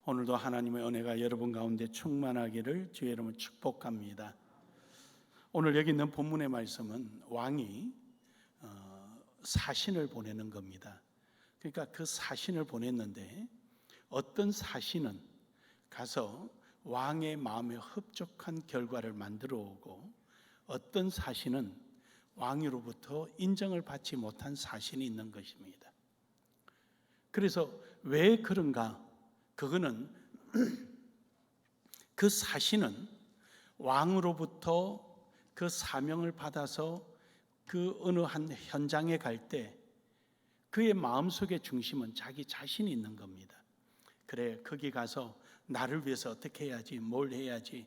오늘도 하나님의 은혜가 여러분 가운데 충만하기를 주의 이름으로 축복합니다. 오늘 여기 있는 본문의 말씀은 왕이 사신을 보내는 겁니다. 그러니까 그 사신을 보냈는데 어떤 사신은 가서 왕의 마음에 흡족한 결과를 만들어 오고 어떤 사신은 왕으로부터 인정을 받지 못한 사신이 있는 것입니다. 그래서 왜 그런가? 그거는 그 사신은 왕으로부터 그 사명을 받아서 그 어느 한 현장에 갈 때 그의 마음속의 중심은 자기 자신이 있는 겁니다. 그래, 거기 가서 나를 위해서 어떻게 해야지, 뭘 해야지,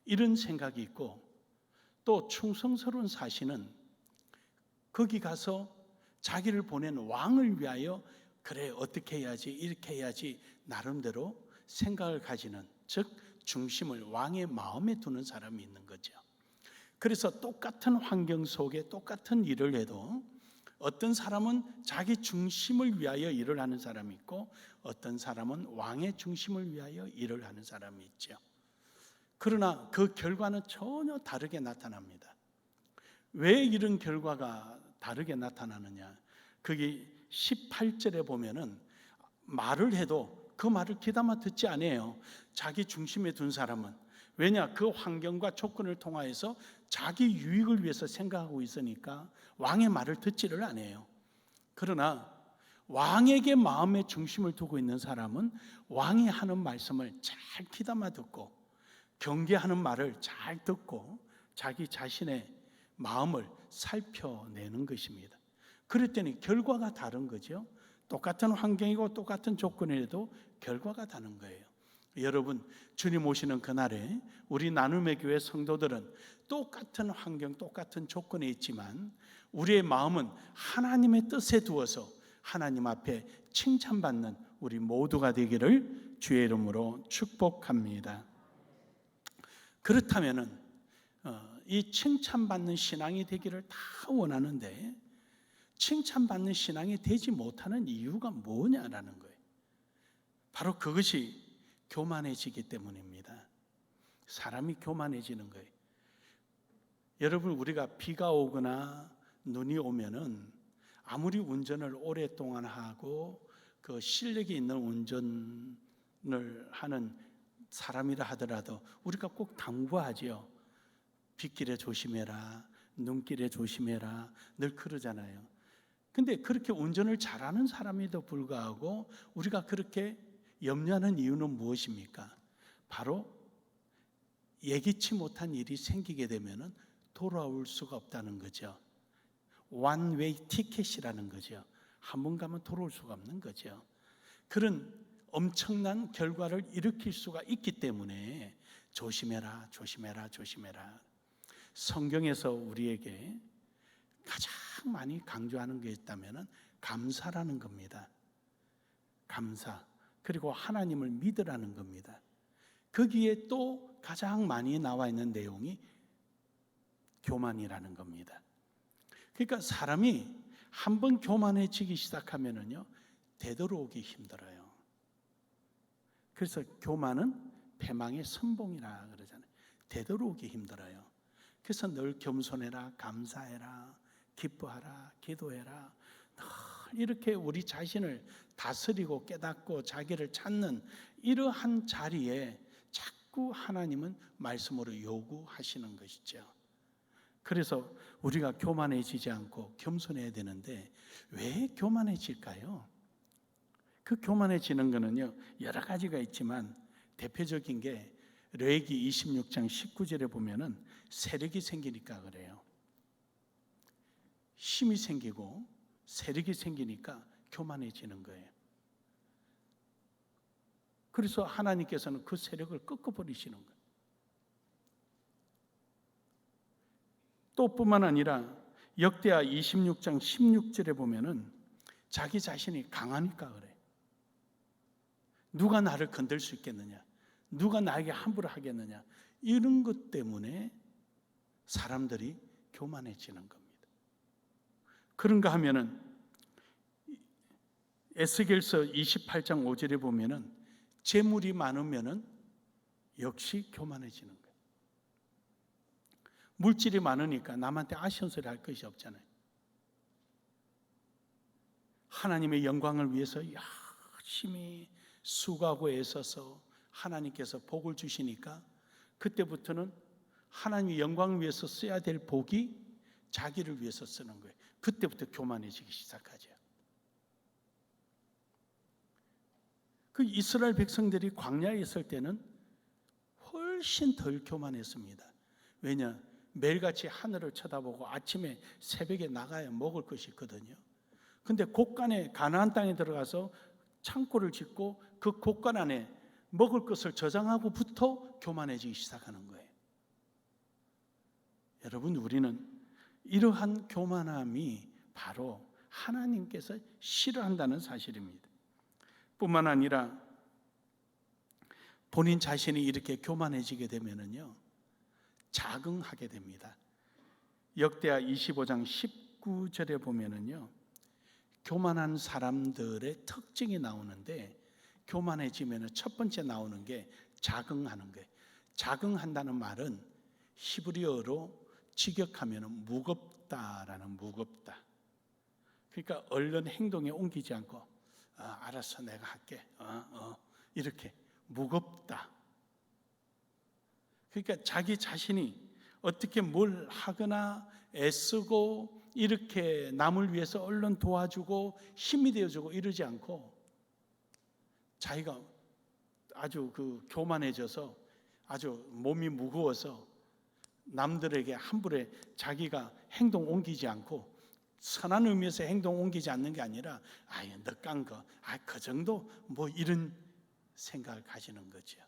이런 생각이 있고, 또 충성스러운 사신은 거기 가서 자기를 보낸 왕을 위하여 그래, 어떻게 해야지, 이렇게 해야지 나름대로 생각을 가지는, 즉 중심을 왕의 마음에 두는 사람이 있는 거죠. 그래서 똑같은 환경 속에 똑같은 일을 해도 어떤 사람은 자기 중심을 위하여 일을 하는 사람이 있고 어떤 사람은 왕의 중심을 위하여 일을 하는 사람이 있죠. 그러나 그 결과는 전혀 다르게 나타납니다. 왜 이런 결과가 다르게 나타나느냐? 거기 18절에 보면은 말을 해도 그 말을 귀담아 듣지 않아요. 자기 중심에 둔 사람은. 왜냐? 그 환경과 조건을 통하여서 자기 유익을 위해서 생각하고 있으니까 왕의 말을 듣지를 않아요. 그러나 왕에게 마음의 중심을 두고 있는 사람은 왕이 하는 말씀을 잘 귀담아 듣고 경계하는 말을 잘 듣고 자기 자신의 마음을 살펴내는 것입니다. 그랬더니 결과가 다른 거죠. 똑같은 환경이고 똑같은 조건이라도 결과가 다른 거예요. 여러분, 주님 오시는 그날에 우리 나눔의 교회 성도들은 똑같은 환경, 똑같은 조건에 있지만 우리의 마음은 하나님의 뜻에 두어서 하나님 앞에 칭찬받는 우리 모두가 되기를 주의 이름으로 축복합니다. 그렇다면은 이 칭찬받는 신앙이 되기를 다 원하는데 칭찬받는 신앙이 되지 못하는 이유가 뭐냐라는 거예요. 바로 그것이 교만해지기 때문입니다. 사람이 교만해지는 거예요. 여러분, 우리가 비가 오거나 눈이 오면은 아무리 운전을 오랫동안 하고 그 실력이 있는 운전을 하는 사람이라 하더라도 우리가 꼭 당부하지요. 빗길에 조심해라, 눈길에 조심해라, 늘 그러잖아요. 근데 그렇게 운전을 잘하는 사람에도 불구하고 우리가 그렇게 염려하는 이유는 무엇입니까? 바로 예기치 못한 일이 생기게 되면 돌아올 수가 없다는 거죠. one way 티켓이라는 거죠. 한 번 가면 돌아올 수가 없는 거죠. 그런 엄청난 결과를 일으킬 수가 있기 때문에 조심해라, 조심해라, 조심해라. 성경에서 우리에게 가장 많이 강조하는 게 있다면 감사라는 겁니다. 감사. 그리고 하나님을 믿으라는 겁니다. 거기에 또 가장 많이 나와 있는 내용이 교만이라는 겁니다. 그러니까 사람이 한번 교만해지기 시작하면은요, 되돌아오기 힘들어요. 그래서 교만은 패망의 선봉이라 그러잖아요. 되돌아오기 힘들어요. 그래서 늘 겸손해라, 감사해라, 기뻐하라, 기도해라. 늘 이렇게 우리 자신을 다스리고 깨닫고 자기를 찾는 이러한 자리에 자꾸 하나님은 말씀으로 요구하시는 것이죠. 그래서 우리가 교만해지지 않고 겸손해야 되는데 왜 교만해질까요? 그 교만해지는 거는요, 여러 가지가 있지만 대표적인 게 레위기 26장 19절에 보면은 세력이 생기니까 그래요. 힘이 생기고 세력이 생기니까 교만해지는 거예요. 그래서 하나님께서는 그 세력을 꺾어버리시는 거예요. 또 뿐만 아니라 역대하 26장 16절에 보면은 자기 자신이 강하니까 그래. 누가 나를 건들 수 있겠느냐? 누가 나에게 함부로 하겠느냐? 이런 것 때문에 사람들이 교만해지는 겁니다. 그런가 하면은 에스겔서 28장 5절에 보면은 재물이 많으면은 역시 교만해지는 거예요. 물질이 많으니까 남한테 아쉬운 소리 할 것이 없잖아요. 하나님의 영광을 위해서 열심히 수고하고 애써서 하나님께서 복을 주시니까 그때부터는 하나님의 영광을 위해서 써야 될 복이 자기를 위해서 쓰는 거예요. 그때부터 교만해지기 시작하죠. 그 이스라엘 백성들이 광야에 있을 때는 훨씬 덜 교만했습니다. 왜냐? 매일같이 하늘을 쳐다보고 아침에 새벽에 나가야 먹을 것이 있거든요. 근데 곳간에 가나안 땅에 들어가서 창고를 짓고 그 곳간 안에 먹을 것을 저장하고부터 교만해지기 시작하는 거예요. 여러분, 우리는 이러한 교만함이 바로 하나님께서 싫어한다는 사실입니다. 뿐만 아니라 본인 자신이 이렇게 교만해지게 되면은요, 자긍하게 됩니다. 역대하 25장 19절에 보면은요, 교만한 사람들의 특징이 나오는데, 교만해지면 첫 번째 나오는 게 자긍하는 거예요. 자긍한다는 말은 히브리어로 직역하면 무겁다라는, 무겁다. 그러니까 얼른 행동에 옮기지 않고 알았어, 내가 할게, 이렇게 무겁다. 그러니까 자기 자신이 어떻게 뭘 하거나 애쓰고 이렇게 남을 위해서 얼른 도와주고 힘이 되어주고 이러지 않고, 자기가 아주 교만해져서 아주 몸이 무거워서 남들에게 함부로 자기가 행동 옮기지 않고, 선한 의미에서 행동 옮기지 않는 게 아니라 너 깐 거, 그 정도 뭐 이런 생각을 가지는 거죠.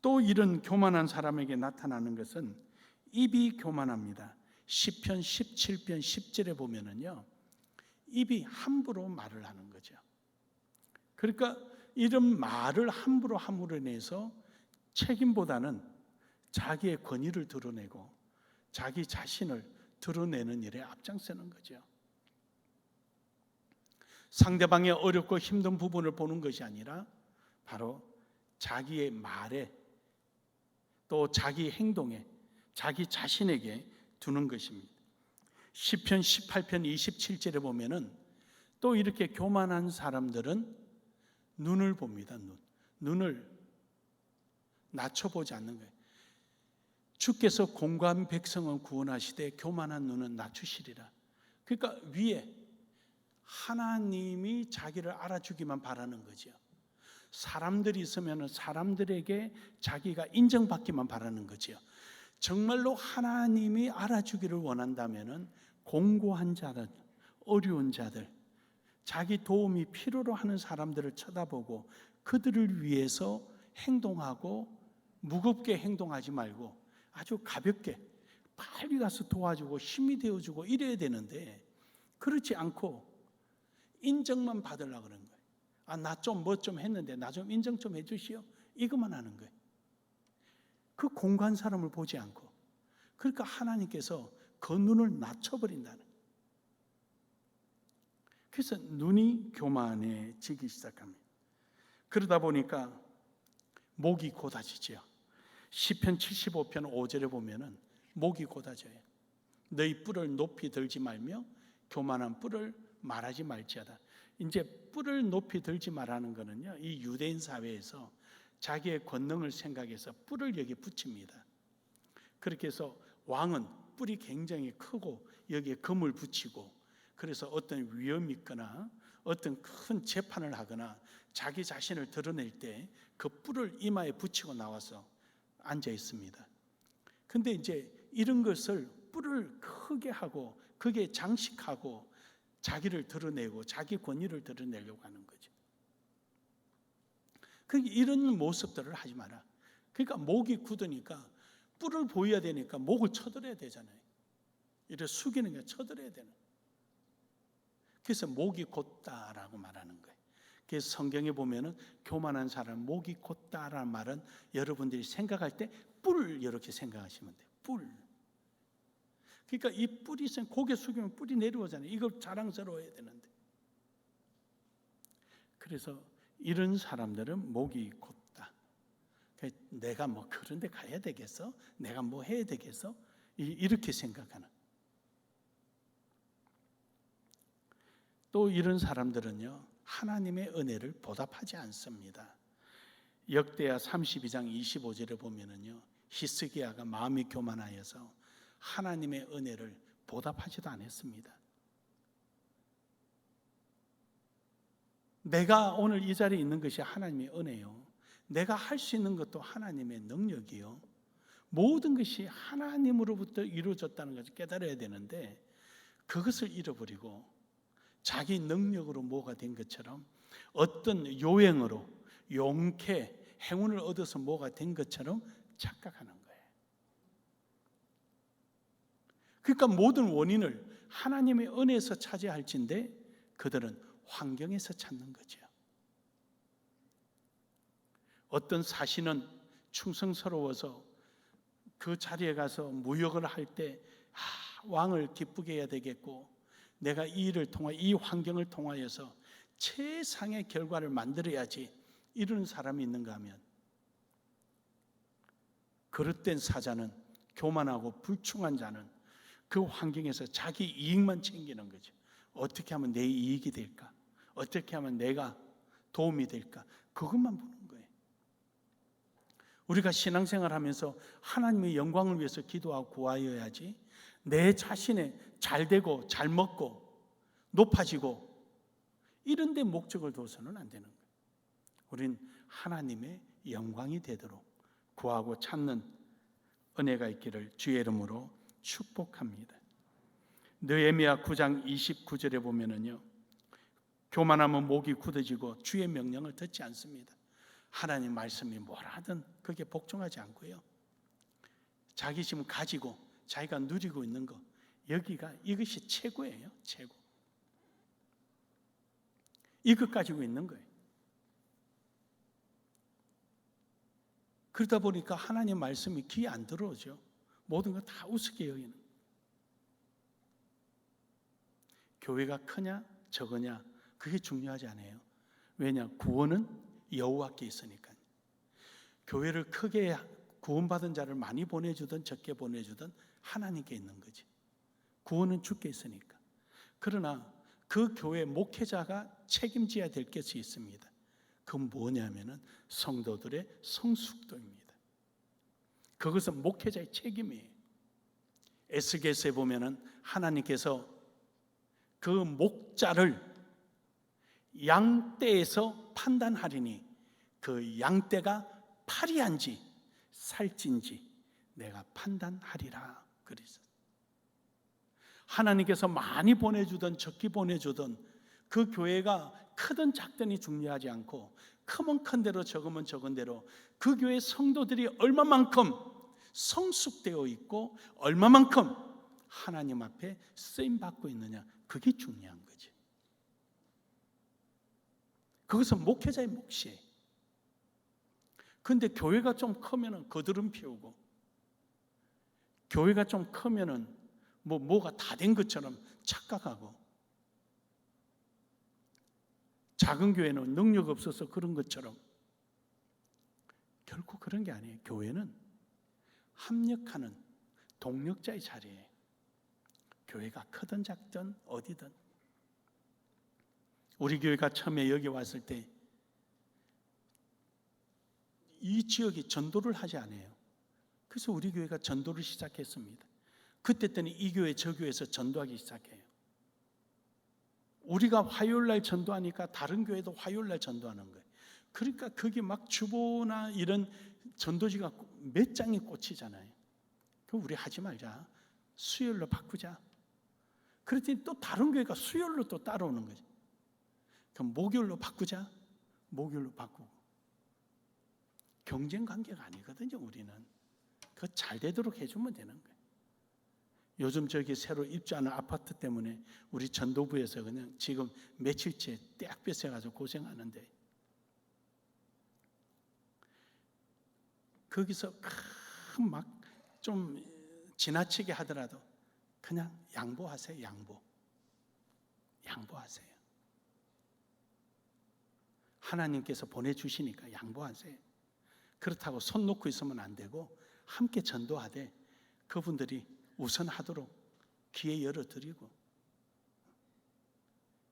또 이런 교만한 사람에게 나타나는 것은 입이 교만합니다. 시편 17편 10절에 보면은요, 입이 함부로 말을 하는 거죠. 그러니까 이런 말을 함부로 내서 책임보다는 자기의 권위를 드러내고 자기 자신을 드러내는 일에 앞장서는 거죠. 상대방의 어렵고 힘든 부분을 보는 것이 아니라 바로 자기의 말에, 또 자기 행동에, 자기 자신에게 두는 것입니다. 시편 18편 27절에 보면은 또 이렇게 교만한 사람들은 눈을 봅니다. 눈을 낮춰보지 않는 거예요. 주께서 공고한 백성은 구원하시되 교만한 눈은 낮추시리라. 그러니까 위에 하나님이 자기를 알아주기만 바라는 거죠. 사람들이 있으면 사람들에게 자기가 인정받기만 바라는 거죠. 정말로 하나님이 알아주기를 원한다면 공고한 자들, 어려운 자들, 자기 도움이 필요로 하는 사람들을 쳐다보고 그들을 위해서 행동하고, 무겁게 행동하지 말고 아주 가볍게 빨리 가서 도와주고 힘이 되어주고 이래야 되는데, 그렇지 않고 인정만 받으려고 그러는 거예요. 나 좀 뭐 좀 했는데 나 좀 인정 좀 해주시오, 이것만 하는 거예요. 그 공고한 사람을 보지 않고. 그러니까 하나님께서 그 눈을 낮춰버린다는 거예요. 그래서 눈이 교만해지기 시작합니다. 그러다 보니까 목이 곧아지죠. 시편 75편 5절에 보면은 목이 곧아져요. 너희 뿔을 높이 들지 말며 교만한 뿔을 말하지 말지어다. 이제 뿔을 높이 들지 말라는 거는요, 이 유대인 사회에서 자기의 권능을 생각해서 뿔을 여기 붙입니다. 그렇게 해서 왕은 뿔이 굉장히 크고 여기에 금을 붙이고, 그래서 어떤 위험이 있거나 어떤 큰 재판을 하거나 자기 자신을 드러낼 때 그 뿔을 이마에 붙이고 나와서 앉아 있습니다. 근데 이제 이런 것을 뿔을 크게 하고 그게 장식하고 자기를 드러내고 자기 권위를 드러내려고 하는 거죠. 이런 모습들을 하지 마라. 그러니까 목이 굳으니까 뿔을 보여야 되니까 목을 쳐들어야 되잖아요. 이렇게 숙이는 게 쳐들어야 되는. 그래서 목이 곧다라고 말하는 거예요. 그래서 성경에 보면은 교만한 사람 목이 곧다라는 말은 여러분들이 생각할 때 뿔 이렇게 생각하시면 돼요. 뿔. 그러니까 이 뿔이 있으면 고개 숙이면 뿔이 내려오잖아요. 이걸 자랑스러워해야 되는데. 그래서 이런 사람들은 목이 곧다. 내가 뭐 그런 데 가야 되겠어? 내가 뭐 해야 되겠어? 이렇게 생각하는. 또 이런 사람들은요, 하나님의 은혜를 보답하지 않습니다. 역대하 32장 25절에 보면은요, 히스기야가 마음이 교만하여서 하나님의 은혜를 보답하지도 않았습니다. 내가 오늘 이 자리에 있는 것이 하나님의 은혜요. 내가 할 수 있는 것도 하나님의 능력이요. 모든 것이 하나님으로부터 이루어졌다는 것을 깨달아야 되는데, 그것을 잃어버리고 자기 능력으로 뭐가 된 것처럼, 어떤 요행으로 용케 행운을 얻어서 뭐가 된 것처럼 착각하는 거예요. 그러니까 모든 원인을 하나님의 은혜에서 찾아야 할진데 그들은 환경에서 찾는 거죠. 어떤 사신은 충성스러워서 그 자리에 가서 무역을 할 때 왕을 기쁘게 해야 되겠고, 내가 이 일을 통해 이 환경을 통하여서 최상의 결과를 만들어야지, 이런 사람이 있는가 하면, 그릇된 사자는, 교만하고 불충한 자는 그 환경에서 자기 이익만 챙기는 거죠. 어떻게 하면 내 이익이 될까? 어떻게 하면 내가 도움이 될까? 그것만 보는 거예요. 우리가 신앙생활 하면서 하나님의 영광을 위해서 기도하고 구하여야지, 내 자신의 잘 되고 잘 먹고 높아지고 이런 데 목적을 둬서는 안 되는 거예요. 우린 하나님의 영광이 되도록 구하고 찾는 은혜가 있기를 주의 이름으로 축복합니다. 느헤미야 9장 29절에 보면은요, 교만하면 목이 굳어지고 주의 명령을 듣지 않습니다. 하나님 말씀이 뭐라든 그게 복종하지 않고요, 자기 지금 가지고 자기가 누리고 있는 거, 이것이 최고예요. 최고. 이것 가지고 있는 거예요. 그러다 보니까 하나님 말씀이 귀에 안 들어오죠. 모든 거 다 우습게 여기는. 교회가 크냐 적으냐 그게 중요하지 않아요. 왜냐? 구원은 여호와께 있으니까요. 교회를 크게 구원받은 자를 많이 보내주든 적게 보내주든 하나님께 있는 거지. 구원은 주께 있으니까. 그러나 그 교회 목회자가 책임져야 될 것이 있습니다. 그건 뭐냐면은 성도들의 성숙도입니다. 그것은 목회자의 책임이에요. 에스겔서에 보면은 하나님께서 그 목자를 양떼에서 판단하리니 그 양떼가 파리한지 살찐지 내가 판단하리라 그랬어요. 하나님께서 많이 보내주든 적게 보내주든 그 교회가 크든 작든이 중요하지 않고, 크면 큰 대로 적으면 적은 대로 그 교회 성도들이 얼마만큼 성숙되어 있고 얼마만큼 하나님 앞에 쓰임받고 있느냐, 그게 중요한 거지. 그것은 목회자의 몫이에요. 그런데 교회가 좀 크면은 거드름 피우고, 교회가 좀 크면은 뭐가 다 된 것처럼 착각하고, 작은 교회는 능력 없어서 그런 것처럼, 결코 그런 게 아니에요. 교회는 합력하는 동력자의 자리예요. 교회가 크든 작든 어디든. 우리 교회가 처음에 여기 왔을 때 이 지역이 전도를 하지 않아요. 그래서 우리 교회가 전도를 시작했습니다. 그때 때는 이 교회 저 교회에서 전도하기 시작해요. 우리가 화요일날 전도하니까 다른 교회도 화요일날 전도하는 거예요. 그러니까 거기 막 주보나 이런 전도지가 몇 장이 꽂히잖아요. 그럼 우리 하지 말자, 수요일로 바꾸자. 그랬더니 또 다른 교회가 수요일로 또 따라오는 거죠. 그럼 목요일로 바꾸자, 목요일로 바꾸고. 경쟁 관계가 아니거든요. 우리는 그거 잘 되도록 해주면 되는 거예요. 요즘 저기 새로 입주하는 아파트 때문에 우리 전도부에서 그냥 지금 며칠째 떼약볕에 고생하는데, 거기서 막 좀 지나치게 하더라도 그냥 양보하세요. 양보하세요. 하나님께서 보내주시니까 양보하세요. 그렇다고 손 놓고 있으면 안 되고 함께 전도하되 그분들이 우선하도록 기회 열어드리고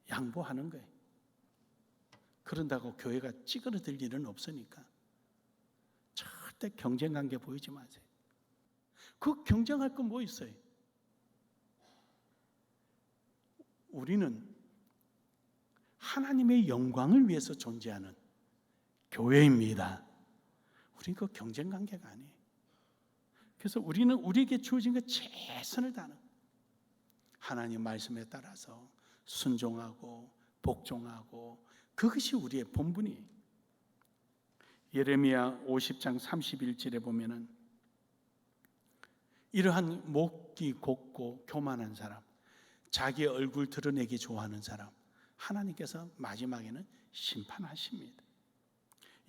양보하는 거예요. 그런다고 교회가 찌그러들 일은 없으니까 절대 경쟁관계 보이지 마세요. 그 경쟁할 건 뭐 있어요? 우리는 하나님의 영광을 위해서 존재하는 교회입니다. 우리는 그 경쟁관계가 아니에요. 그래서 우리는 우리에게 주어진 것 최선을 다하는 하나님 말씀에 따라서 순종하고 복종하고 그것이 우리의 본분이에요. 예레미야 50장 31절에 보면은 이러한 목이 곱고 교만한 사람, 자기의 얼굴 드러내기 좋아하는 사람, 하나님께서 마지막에는 심판하십니다.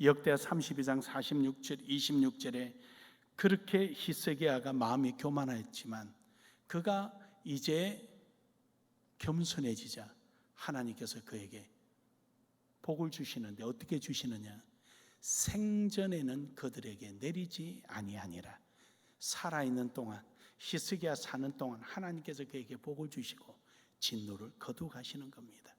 역대하 32장 46절 26절에 그렇게 히스기야가 마음이 교만했지만 그가 이제 겸손해지자 하나님께서 그에게 복을 주시는데 어떻게 주시느냐? 생전에는 그들에게 내리지 아니하니라. 살아있는 동안, 히스기야 사는 동안 하나님께서 그에게 복을 주시고 진노를 거두가시는 겁니다.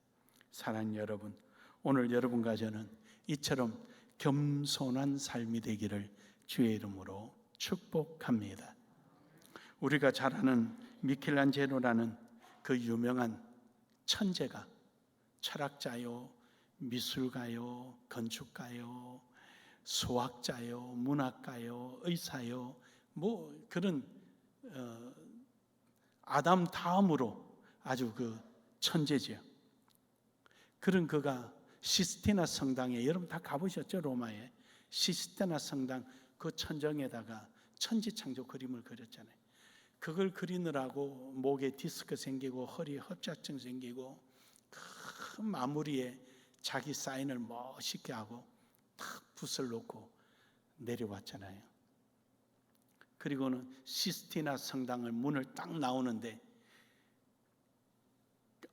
사랑하는 여러분, 오늘 여러분과 저는 이처럼 겸손한 삶이 되기를 주의 이름으로 축복합니다. 우리가 잘 아는 미켈란젤로라는 그 유명한 천재가 철학자요, 미술가요, 건축가요, 수학자요, 문학가요, 의사요, 뭐 그런 아담 다음으로 아주 그 천재지요. 그런 그가 시스티나 성당에, 여러분 다 가보셨죠? 로마에 시스티나 성당 그 천정에다가 천지창조 그림을 그렸잖아요. 그걸 그리느라고 목에 디스크 생기고 허리에 협착증 생기고 큰 마무리에 자기 사인을 멋있게 하고 탁 붓을 놓고 내려왔잖아요. 그리고는 시스티나 성당을 문을 딱 나오는데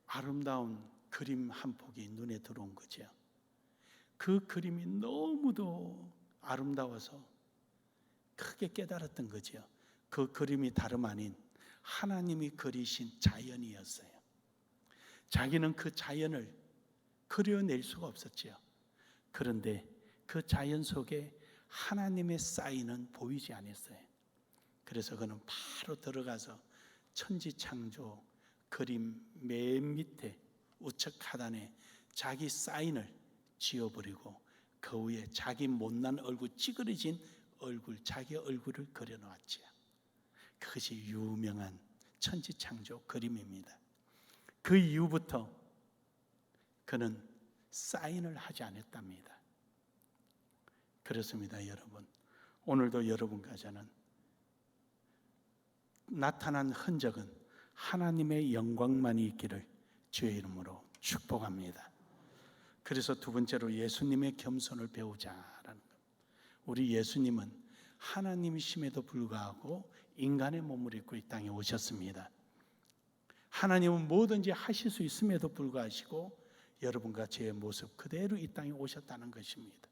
아름다운 그림 한 폭이 눈에 들어온 거죠. 그 그림이 너무도 아름다워서 크게 깨달았던 거죠. 그 그림이 다름 아닌 하나님이 그리신 자연이었어요. 자기는 그 자연을 그려낼 수가 없었지요. 그런데 그 자연 속에 하나님의 사인은 보이지 않았어요. 그래서 그는 바로 들어가서 천지창조 그림 맨 밑에 우측 하단에 자기 사인을 지어버리고 그 위에 자기 못난 얼굴, 찌그러진 얼굴, 자기 얼굴을 그려놓았지요. 그것이 유명한 천지창조 그림입니다. 그 이후부터 그는 사인을 하지 않았답니다. 그렇습니다, 여러분. 오늘도 여러분과 저는 나타난 흔적은 하나님의 영광만이 있기를 주의 이름으로 축복합니다. 그래서 두 번째로 예수님의 겸손을 배우자라는 것. 우리 예수님은 하나님이심에도 불구하고 인간의 몸을 입고 이 땅에 오셨습니다. 하나님은 뭐든지 하실 수 있음에도 불구하고 여러분과 제 모습 그대로 이 땅에 오셨다는 것입니다.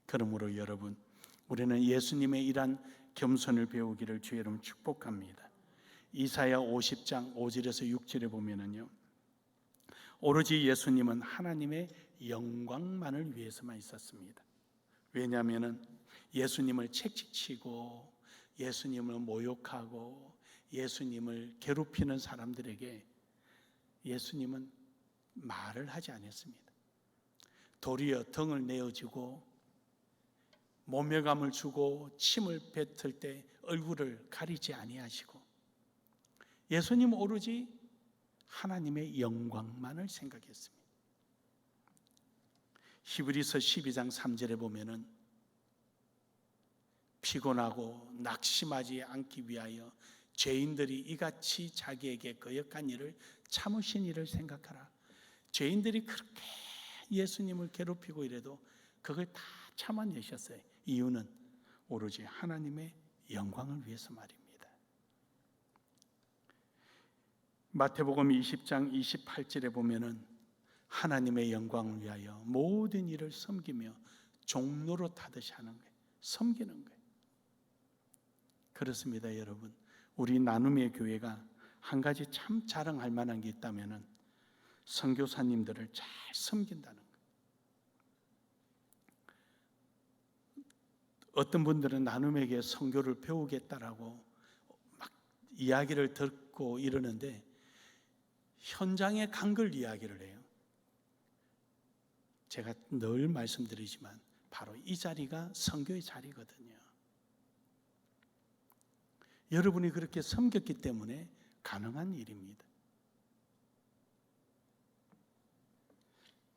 그러므로 여러분, 우리는 예수님의 이러한 겸손을 배우기를 주의 이름으로 축복합니다. 이사야 50장 5절에서 6절에 보면은요, 오로지 예수님은 하나님의 영광만을 위해서만 있었습니다. 왜냐하면은 예수님을 채찍치고 예수님을 모욕하고 예수님을 괴롭히는 사람들에게 예수님은 말을 하지 않았습니다. 도리어 등을 내어주고 모멸감을 주고 침을 뱉을 때 얼굴을 가리지 아니하시고 예수님 오로지 하나님의 영광만을 생각했습니다. 히브리서 12장 3절에 보면은 피곤하고 낙심하지 않기 위하여 죄인들이 이같이 자기에게 거역한 일을 참으신 일을 생각하라. 죄인들이 그렇게 예수님을 괴롭히고 이래도 그걸 다 참아내셨어요. 이유는 오로지 하나님의 영광을 위해서 말입니다. 마태복음 20장 28절에 보면은 하나님의 영광을 위하여 모든 일을 섬기며 종로로 타듯이 하는 거예요. 섬기는 거예요. 그렇습니다, 여러분. 우리 나눔의 교회가 한 가지 참 자랑할 만한 게 있다면 선교사님들을 잘 섬긴다는 거예요. 어떤 분들은 나눔에게 선교를 배우겠다라고 막 이야기를 듣고 이러는데 현장에 간 걸 이야기를 해요. 제가 늘 말씀드리지만 바로 이 자리가 선교의 자리거든요. 여러분이 그렇게 섬겼기 때문에 가능한 일입니다.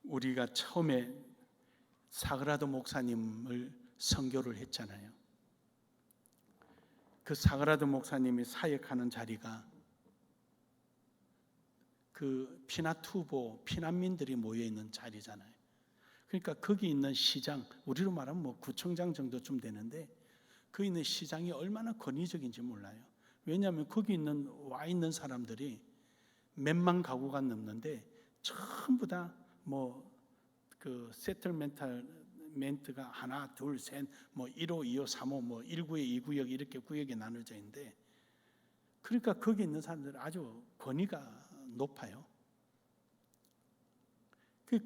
우리가 처음에 사그라도 목사님을 선교를 했잖아요. 그 사그라도 목사님이 사역하는 자리가 그 피나투보 피난민들이 모여 있는 자리잖아요. 그러니까 거기 있는 시장, 우리로 말하면 뭐 구청장 정도쯤 되는데 그 있는 시장이 얼마나 권위적인지 몰라요. 왜냐하면 거기 와 있는 사람들이 몇만 가구가 넘는데 전부 다 뭐 그 세틀멘트가 하나, 둘, 셋, 뭐 1호, 2호, 3호, 뭐 1구역, 2구역 이렇게 구역에 나눠져 있는데 그러니까 거기 있는 사람들은 아주 권위가 높아요.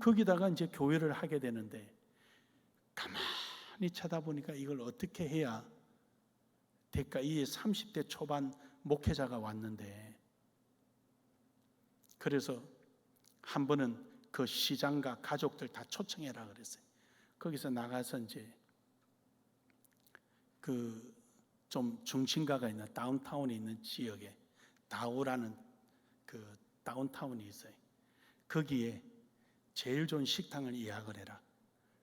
거기다가 이제 교회를 하게 되는데 가만히 쳐다보니까 이걸 어떻게 해야 될까? 이 30대 초반 목회자가 왔는데 그래서 한 번은 그 시장과 가족들 다 초청해라 그랬어요. 거기서 나가서 이제 그 좀 중심가가 있는 다운타운에 있는 지역에 다오라는 그 다운타운이 있어요. 거기에 제일 좋은 식당을 예약을 해라.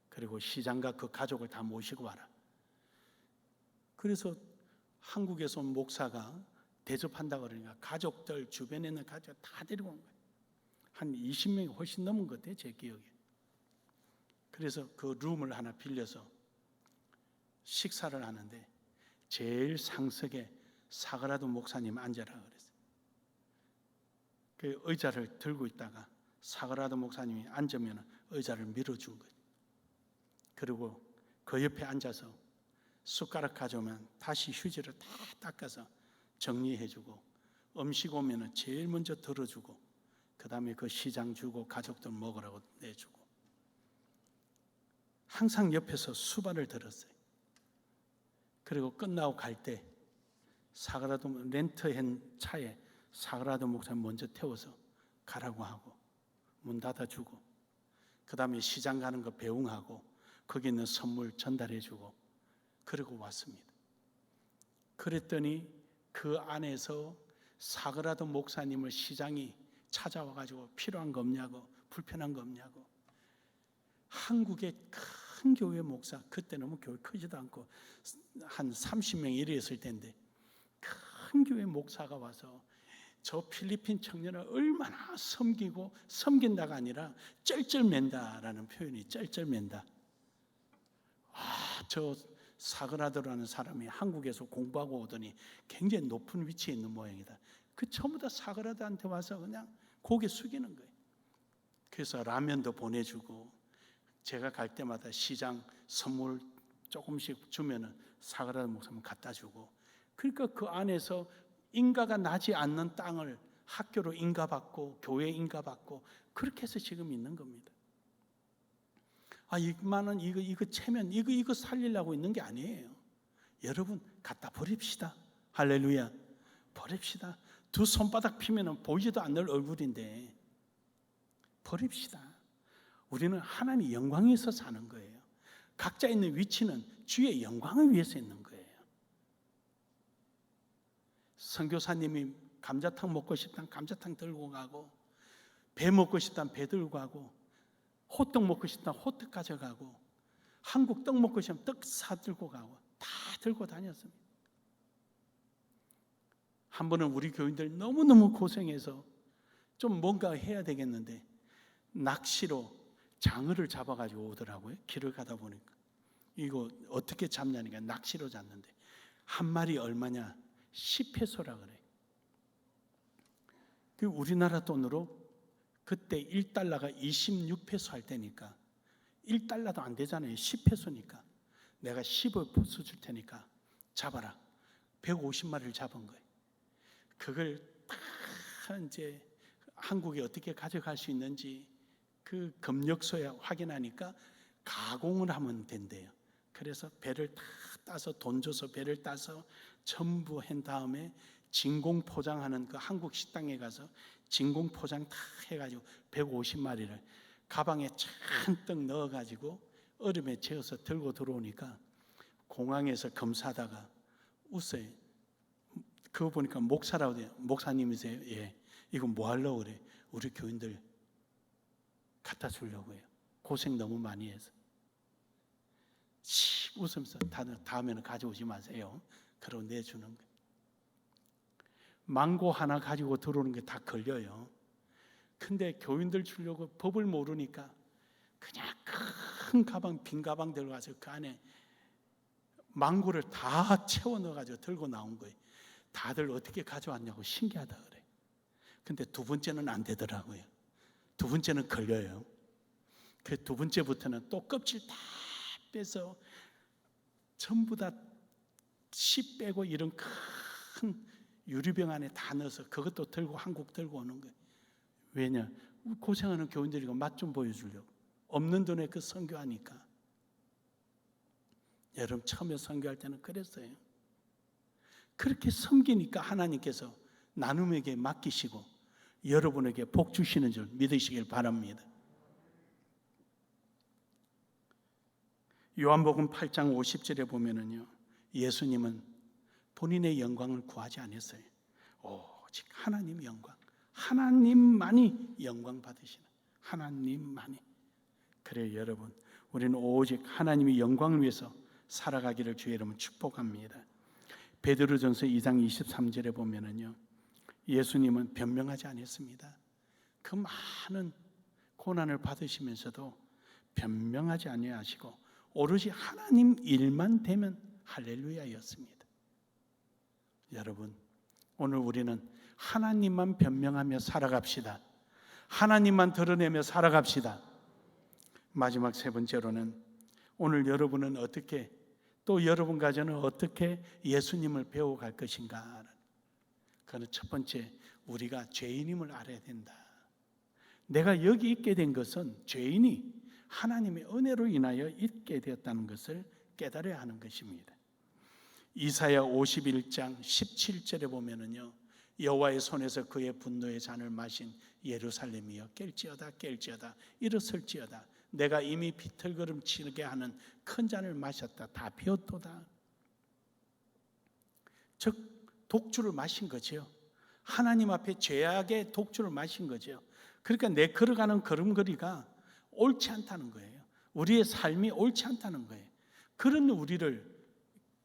그리고 시장과 그 가족을 다 모시고 와라. 그래서 한국에서 온 목사가 대접한다고 그러니까 가족들 주변에 있는 가족 다 데리고 온 거예요. 한 20명이 훨씬 넘은 것 같아요, 제 기억에. 그래서 그 룸을 하나 빌려서 식사를 하는데 제일 상석에 사그라도 목사님 앉아라 그랬어요. 그 의자를 들고 있다가 사그라도 목사님이 앉으면 의자를 밀어준 거예요. 그리고 그 옆에 앉아서 숟가락 가져오면 다시 휴지를 다 닦아서 정리해주고 음식 오면 제일 먼저 들어주고 그 다음에 그 시장 주고 가족들 먹으라고 내주고 항상 옆에서 수발을 들었어요. 그리고 끝나고 갈 때 사그라도 렌트한 차에 사그라도 목사님 먼저 태워서 가라고 하고 문 닫아주고 그 다음에 시장 가는 거 배웅하고 거기 있는 선물 전달해주고 그러고 왔습니다. 그랬더니 그 안에서 사그라도 목사님을 시장이 찾아와가지고 필요한 거 없냐고 불편한 거 없냐고 한국의 큰 교회 목사 그때는 뭐 교회 크지도 않고 한 30명 이랬을 텐데 큰 교회 목사가 와서 저 필리핀 청년을 얼마나 섬기고 섬긴다가 아니라 쩔쩔맨다라는 표현이 쩔쩔맨다. 저 사그라도라는 사람이 한국에서 공부하고 오더니 굉장히 높은 위치에 있는 모양이다. 그 전부 다 사그라도한테 와서 그냥 고개 숙이는 거예요. 그래서 라면도 보내주고 제가 갈 때마다 시장 선물 조금씩 주면은 사그라도 목사님 갖다 주고 그러니까 그 안에서 인가가 나지 않는 땅을 학교로 인가받고 교회 인가받고 그렇게 해서 지금 있는 겁니다. 이만은 이거 체면 이거 살리려고 있는 게 아니에요. 여러분 갖다 버립시다. 할렐루야. 버립시다. 두 손바닥 피면은 보이지도 않는 얼굴인데 버립시다. 우리는 하나님의 영광에서 사는 거예요. 각자 있는 위치는 주의 영광을 위해서 있는 거예요. 선교사님이 감자탕 먹고 싶다면 감자탕 들고 가고 배 먹고 싶다면 배 들고 가고 호떡 먹고 싶다면 호떡 가져가고 한국 떡 먹고 싶으면 떡 사들고 가고 다 들고 다녔습니다. 한 번은 우리 교인들 너무너무 고생해서 좀 뭔가 해야 되겠는데 낚시로 장어를 잡아가지고 오더라고요. 길을 가다 보니까 이거 어떻게 잡냐니까 낚시로 잡는데 한 마리 얼마냐 10페소라 그래. 그 우리나라 돈으로 그때 1달러가 26페소 할 때니까 1달러도 안 되잖아요. 10페소니까 내가 10을 부숴 줄 테니까 잡아라. 150마리를 잡은 거예요. 그걸 다 이제 한국에 어떻게 가져갈 수 있는지 그 검역소에 확인하니까 가공을 하면 된대요. 그래서 배를 다 따서 돈 줘서 배를 따서 전부 한 다음에 진공 포장하는 그 한국 식당에 가서 진공 포장 다 해가지고 150마리를 가방에 잔뜩 넣어가지고 얼음에 채워서 들고 들어오니까 공항에서 검사하다가 웃어요. 그거 보니까 목사라고 돼요. 목사님이세요? 예. 이거 뭐 하려고 그래? 우리 교인들 갖다 주려고 해요. 고생 너무 많이 해서. 웃으면서 다음에는 가져오지 마세요. 그러고 내주는 거예요. 망고 하나 가지고 들어오는 게 다 걸려요. 근데 교인들 주려고 법을 모르니까 그냥 큰 가방, 빈 가방 들어가서 그 안에 망고를 다 채워 넣어가지고 들고 나온 거예요. 다들 어떻게 가져왔냐고 신기하다 그래. 근데 두 번째는 안 되더라고요. 두 번째는 걸려요. 그 두 번째부터는 또 껍질 다 빼서 전부 다 씨 빼고 이런 큰 유리병 안에 다 넣어서 그것도 들고 한국 들고 오는 거예요. 왜냐? 고생하는 교인들이고 맛 좀 보여주려고. 없는 돈에 그 선교하니까. 여러분 처음에 선교할 때는 그랬어요. 그렇게 섬기니까 하나님께서 나눔에게 맡기시고 여러분에게 복 주시는 줄 믿으시길 바랍니다. 요한복음 8장 50절에 보면은요, 예수님은 본인의 영광을 구하지 않았어요. 오직 하나님 영광, 하나님만이 영광 받으시는 하나님만이. 그래요 여러분, 우리는 오직 하나님의 영광을 위해서 살아가기를 주의 이름으로 축복합니다. 베드로전서 2장 23절에 보면은요, 예수님은 변명하지 않았습니다. 그 많은 고난을 받으시면서도 변명하지 아니하시고 오로지 하나님 일만 되면 할렐루야였습니다. 여러분, 오늘 우리는 하나님만 변명하며 살아갑시다. 하나님만 드러내며 살아갑시다. 마지막 세 번째로는 오늘 여러분은 어떻게, 또 여러분 가정은 어떻게 예수님을 배워갈 것인가. 그는 첫 번째, 우리가 죄인임을 알아야 된다. 내가 여기 있게 된 것은 죄인이 하나님의 은혜로 인하여 있게 되었다는 것을 깨달아야 하는 것입니다. 이사야 51장 17절에 보면은요, 여호와의 손에서 그의 분노의 잔을 마신 예루살렘이여 깰지어다 깰지어다 일어설지어다 내가 이미 비틀거름 치게 하는 큰 잔을 마셨다 다 비었도다. 즉 독주를 마신 거죠. 하나님 앞에 죄악의 독주를 마신 거죠. 그러니까 내 걸어가는 걸음걸이가 옳지 않다는 거예요. 우리의 삶이 옳지 않다는 거예요. 그런 우리를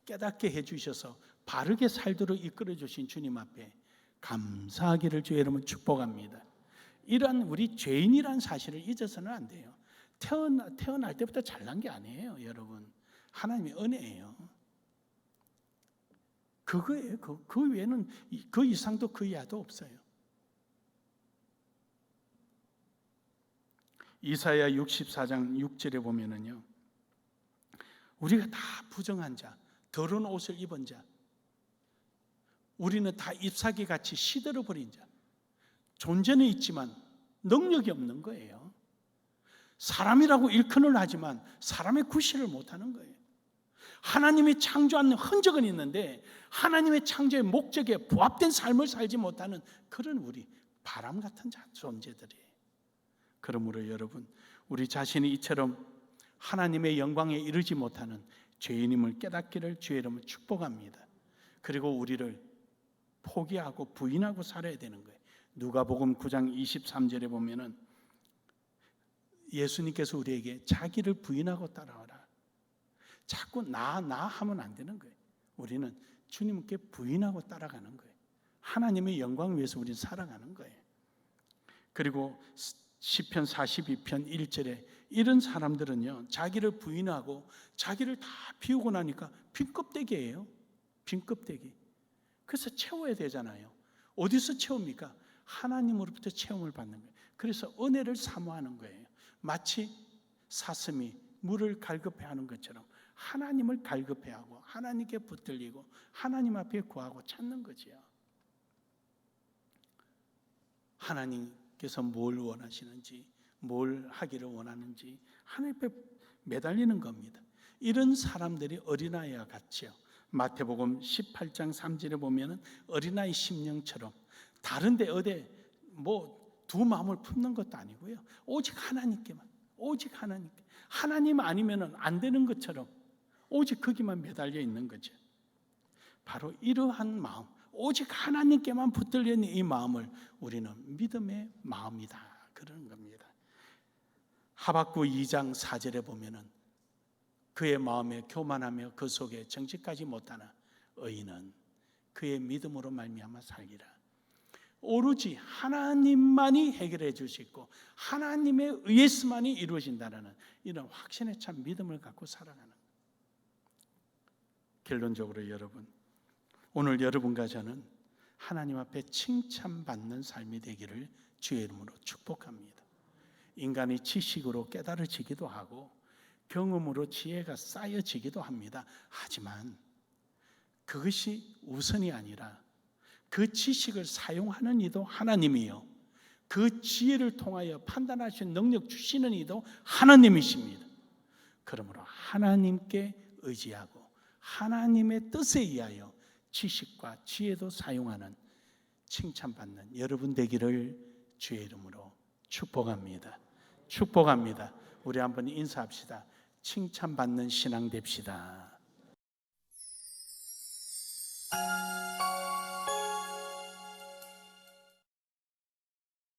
깨닫게 해주셔서 바르게 살도록 이끌어 주신 주님 앞에 감사하기를 주의 이름으로 축복합니다. 이러한 우리 죄인이라는 사실을 잊어서는 안 돼요. 태어날 때부터 잘난 게 아니에요 여러분. 하나님의 은혜예요. 그거예요. 그 외에는 그 이상도 그 이하도 없어요. 이사야 64장 6절에 보면은요, 우리가 다 부정한 자, 더러운 옷을 입은 자, 우리는 다 잎사귀 같이 시들어 버린 자, 존재는 있지만 능력이 없는 거예요. 사람이라고 일컬을 하지만 사람의 구실을 못하는 거예요. 하나님이 창조한 흔적은 있는데 하나님의 창조의 목적에 부합된 삶을 살지 못하는 그런 우리 바람 같은 존재들이에요. 그러므로 여러분, 우리 자신이 이처럼 하나님의 영광에 이르지 못하는 죄인임을 깨닫기를 주의 이름으로 축복합니다. 그리고 우리를 포기하고 부인하고 살아야 되는 거예요. 누가복음 9장 23절에 보면은 예수님께서 우리에게 자기를 부인하고 따라오라. 자꾸 나 하면 안 되는 거예요. 우리는 주님께 부인하고 따라가는 거예요. 하나님의 영광을 위해서 우리는 살아가는 거예요. 그리고 시편 42편 1절에 이런 사람들은요, 자기를 부인하고 자기를 다 비우고 나니까 빈 껍데기예요. 빈 껍데기. 그래서 채워야 되잖아요. 어디서 채웁니까? 하나님으로부터 채움을 받는 거예요. 그래서 은혜를 사모하는 거예요. 마치 사슴이 물을 갈급해하는 것처럼 하나님을 갈급해하고 하나님께 붙들리고 하나님 앞에 구하고 찾는 거지요. 하나님께서 뭘 원하시는지, 뭘 하기를 원하는지 하나님 앞에 매달리는 겁니다. 이런 사람들이 어린아이와 같지요. 마태복음 18장 3절에 보면은 어린아이 심령처럼, 다른데 어디 두 마음을 품는 것도 아니고요. 오직 하나님께만, 오직 하나님께. 하나님 아니면은 안 되는 것처럼 오직 거기만 매달려 있는 거죠. 바로 이러한 마음, 오직 하나님께만 붙들려 있는 이 마음을 우리는 믿음의 마음이다 그러는 겁니다. 하박국 2장 4절에 보면은 그의 마음에 교만하며 그 속에 정직하지 못하나 의인은 그의 믿음으로 말미암아 살리라. 오로지 하나님만이 해결해 주시고 하나님의 의에서만이 이루어진다는 이런 확신에 찬 믿음을 갖고 살아가는. 결론적으로 여러분, 오늘 여러분과 저는 하나님 앞에 칭찬받는 삶이 되기를 주의 이름으로 축복합니다. 인간이 지식으로 깨달아지기도 하고 경험으로 지혜가 쌓여지기도 합니다. 하지만 그것이 우선이 아니라 그 지식을 사용하는 이도 하나님이요, 그 지혜를 통하여 판단하시는 능력 주시는 이도 하나님이십니다. 그러므로 하나님께 의지하고 하나님의 뜻에 의하여 지식과 지혜도 사용하는 칭찬받는 여러분 되기를 주의 이름으로 축복합니다. 축복합니다. 우리 한번 인사합시다. 칭찬받는 신앙 됩시다.